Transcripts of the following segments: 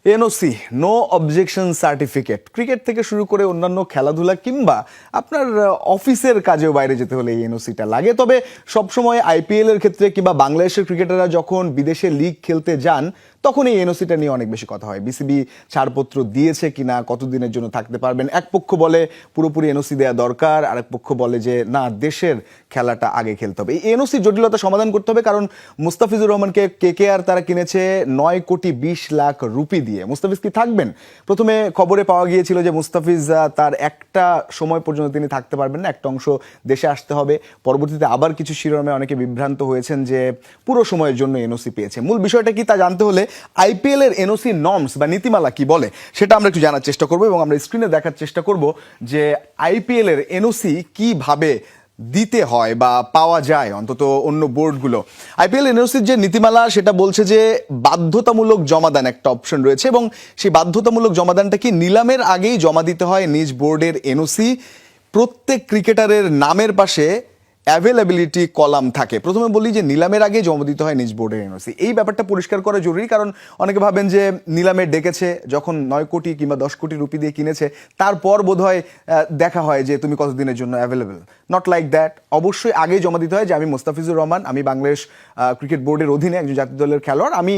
NOC, no objection certificate, cricket থেকে শুরু করে অন্যান্য খেলাধুলা কিংবা আপনার অফিসের কাজেও বাইরে যেতে হলে এই এনওসিটা লাগে। তবে সবসময় আইপিএল এর ক্ষেত্রে কিংবা বাংলাদেশের ক্রিকেটাররা যখন বিদেশে লিগ খেলতে যান তখন এই এনওসিটা নিয়ে অনেক বেশি কথা হয়। বিসিবি ছাড়পত্র দিয়েছে কিনা, কতদিনের জন্য থাকতে পারবেন। এক পক্ষ বলে পুরোপুরি এনওসি দেওয়া দরকার, আরেক পক্ষ বলে যে না, দেশের খেলাটা আগে খেলতে হবে। এই এনওসি জটিলতা সমাধান করতে হবে, কারণ মুস্তাফিজুর রহমানকে কেকেআর তারা কিনেছে 9,20,00,000 দিয়ে। মুস্তাফিজ কি থাকবেন? প্রথমে খবরে পাওয়া গিয়েছিল যে মুস্তাফিজ তার একটা সময় পর্যন্ত তিনি থাকতে পারবেন না, একটা অংশ দেশে আসতে হবে। পরবর্তীতে আবার কিছু শিরোনামে অনেকে বিভ্রান্ত হয়েছেন যে পুরো সময়ের জন্য এনওসি পেয়েছে। মূল বিষয়টা কি তা জানতে হলে আইপিএল এর এনওসি নর্মস বা নীতিমালা কি বলে সেটা আমরা একটু জানার চেষ্টা করবো এবং আমরা স্ক্রিনে দেখার চেষ্টা করব যে আইপিএল এর এনওসি কিভাবে দিতে হয় বা পাওয়া যায় অন্তত অন্য বোর্ডগুলো। আইপিএল এনওসির যে নীতিমালা সেটা বলছে যে বাধ্যতামূলক জমাদান একটা অপশন রয়েছে এবং সেই বাধ্যতামূলক জমাদানটা কি নিলামের আগেই জমা দিতে হয় নিজ বোর্ডের এনওসি। প্রত্যেক ক্রিকেটারের নামের পাশে অ্যাভেলেবিলিটি কলাম থাকে। প্রথমে বলি যে নিলামের আগে জমা দিতে হয় নিজ বোর্ডের এনওসি। এই ব্যাপারটা পরিষ্কার করা জরুরি, কারণ অনেকে ভাবেন যে নিলামে ডেকেছে, যখন 9 কোটি কিংবা 10 কোটি রুপি দিয়ে কিনেছে তারপর বোধহয় দেখা হয় যে তুমি কতদিনের জন্য অ্যাভেলেবেল। Not like that. অবশ্যই আগেই জমা দিতে হয় যে আমি মুস্তাফিজুর রহমান, আমি বাংলাদেশ ক্রিকেট বোর্ডের অধীনে একজন জাতীয় দলের খেলোয়াড়, আমি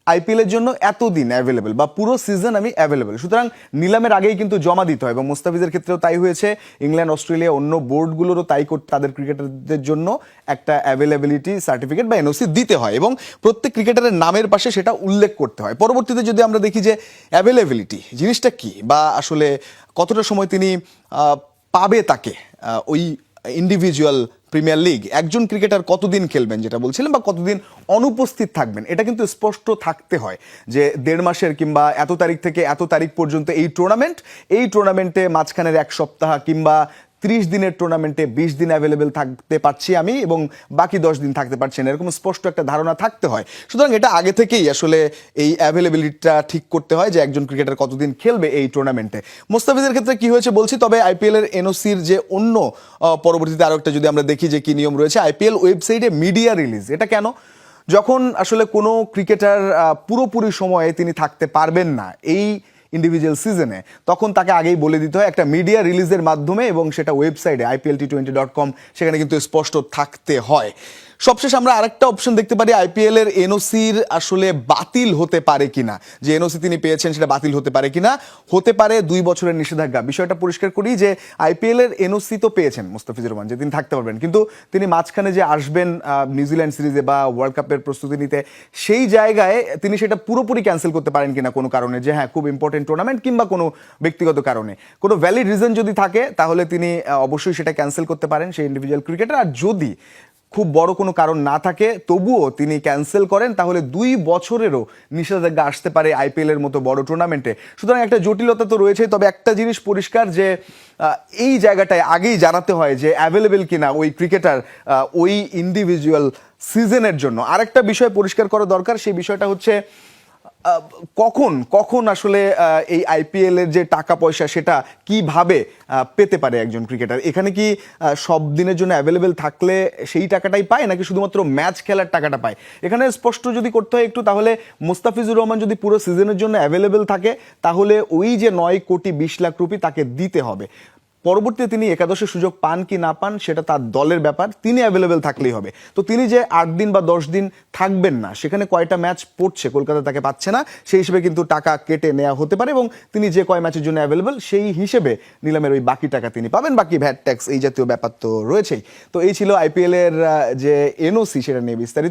আইপিএল এর জন্য এতদিন অ্যাভেলেবেল বা পুরো সিজন আমি অ্যাভেলেবেল। সুতরাং নিলামের আগেই কিন্তু জমা দিতে হয় এবং মুস্তাফিজের ক্ষেত্রেও তাই হয়েছে। ইংল্যান্ড, অস্ট্রেলিয়া, অন্য বোর্ডগুলোরও তাই করতে তাদের ক্রিকেটারদের জন্য একটা অ্যাভেলেবিলিটি সার্টিফিকেট বা এনওসি দিতে হয় এবং প্রত্যেক ক্রিকেটারের নামের পাশে সেটা উল্লেখ করতে হয়। পরবর্তীতে যদি আমরা দেখি যে অ্যাভেলেবিলিটি জিনিসটা কি বা আসলে কতটা সময় তিনি পাবে তাকে ওই ইন্ডিভিজুয়াল প্রিমিয়ার লিগ, একজন ক্রিকেটার কতদিন খেলবেন যেটা বলছিলেন বা কতদিন অনুপস্থিত থাকবেন, এটা কিন্তু স্পষ্ট থাকতে হয় যে 1.5 মাসের কিংবা এত তারিখ থেকে এত তারিখ পর্যন্ত এই টুর্নামেন্টে মাঝখানের 1 সপ্তাহ কিংবা 30 দিনের টুর্নামেন্টে 20 দিন অ্যাভেলেবেল থাকতে পারছি আমি এবং বাকি 10 দিন থাকতে পারছি না, এরকম স্পষ্ট একটা ধারণা থাকতে হয়। সুতরাং এটা আগে থেকেই আসলে এই অ্যাভেলেবিলিটিটা ঠিক করতে হয় যে একজন ক্রিকেটার কতদিন খেলবে এই টুর্নামেন্টে। মুস্তাফিজের ক্ষেত্রে কি হয়েছে বলছি, তবে আইপিএল এর এনওসির যে অন্য পরবর্তীতে আরো একটা যদি আমরা দেখি যে কি নিয়ম রয়েছে। আইপিএল ওয়েবসাইটে মিডিয়া রিলিজ, এটা কেন? যখন আসলে কোনো ক্রিকেটার পুরোপুরি সময়ে তিনি থাকতে পারবেন না এই ইন্ডিভিজুয়াল সিজনে, তখন তাকে আগেই বলে দিতে হয় একটা মিডিয়া রিলিজের মাধ্যমে এবং সেটা ওয়েবসাইটে IPLT20.com, সেখানে কিন্তু স্পষ্ট থাকতে হয়। সবশেষ আমরা আরেকটা অপশন দেখতে পারি, আইপিএল এর এনওসির আসলে বাতিল হতে পারে কিনা, যে এনওসি তিনি পেয়েছেন সেটা বাতিল হতে পারে কিনা। হতে পারে 2 বছরের নিষেধাজ্ঞা। বিষয়টা পরিষ্কার করি যে আইপিএল এর এনওসি তো পেয়েছেন মুস্তাফিজুর রহমান যে তিনি থাকতে পারবেন, কিন্তু তিনি মাঝখানে যে আসবেন নিউজিল্যান্ড সিরিজে বা ওয়ার্ল্ড কাপের প্রস্তুতি নিতে, সেই জায়গায় তিনি সেটা পুরোপুরি ক্যান্সেল করতে পারেন কিনা কোনো কারণে, যে হ্যাঁ খুব ইম্পর্টেন্ট টুর্নামেন্ট কিংবা কোনো ব্যক্তিগত কারণে কোনো ভ্যালিড রিজন যদি থাকে তাহলে তিনি অবশ্যই সেটা ক্যান্সেল করতে পারেন সেই ইন্ডিভিজুয়াল ক্রিকেটার। আর যদি খুব বড় কোনো কারণ না থাকে তবুও তিনি ক্যান্সেল করেন তাহলে 2 বছরেরও নিষেধাজ্ঞা আসতে পারে আইপিএল এর মতো বড় টুর্নামেন্টে। সুতরাং একটা জটিলতা তো রয়েছে, তবে একটা জিনিস পরিষ্কার যে এই জায়গাটায় আগেই জানাতে হয় যে অ্যাভেলেবেল কিনা ওই ক্রিকেটার ওই ইন্ডিভিজুয়াল সিজনের জন্য। আরেকটা বিষয় পরিষ্কার করা দরকার, সেই বিষয়টা হচ্ছে কখন আসলে এই আইপিএল এর যে টাকা পয়সা সেটা কিভাবে পেতে পারে একজন ক্রিকেটার। এখানে কি সব দিনের জন্য অ্যাভেলেবেল থাকলে সেই টাকাটাই পায় নাকি শুধুমাত্র ম্যাচ খেলার টাকাটা পায়? এখানে স্পষ্ট যদি করতে হয় একটু, তাহলে মুস্তাফিজুর রহমান যদি পুরো সিজনের জন্য অ্যাভেলেবেল থাকে তাহলে ওই যে 9,20,00,000 রুপি তাকে দিতে হবে। পরবর্তীতে তিনি একাদশে সুযোগ পান কি না পান সেটা তার দলের ব্যাপার, তিনি অ্যাভেলেবেল থাকলেই হবে। তো তিনি যে 8 দিন বা 10 দিন থাকবেন না, সেখানে কয়টা ম্যাচ পড়ছে কলকাতা তাকে পাচ্ছে না, সেই হিসেবে কিন্তু টাকা কেটে নেওয়া হতে পারে এবং তিনি যে কয় ম্যাচের জন্য অ্যাভেলেবেল সেই হিসেবে নিলামের ওই বাকি টাকা তিনি পাবেন, বাকি ভ্যাট ট্যাক্স এই জাতীয় ব্যাপার তো রয়েছেই। তো এই ছিল আইপিএল এর যে এনওসি সেটা নিয়ে বিস্তারিত।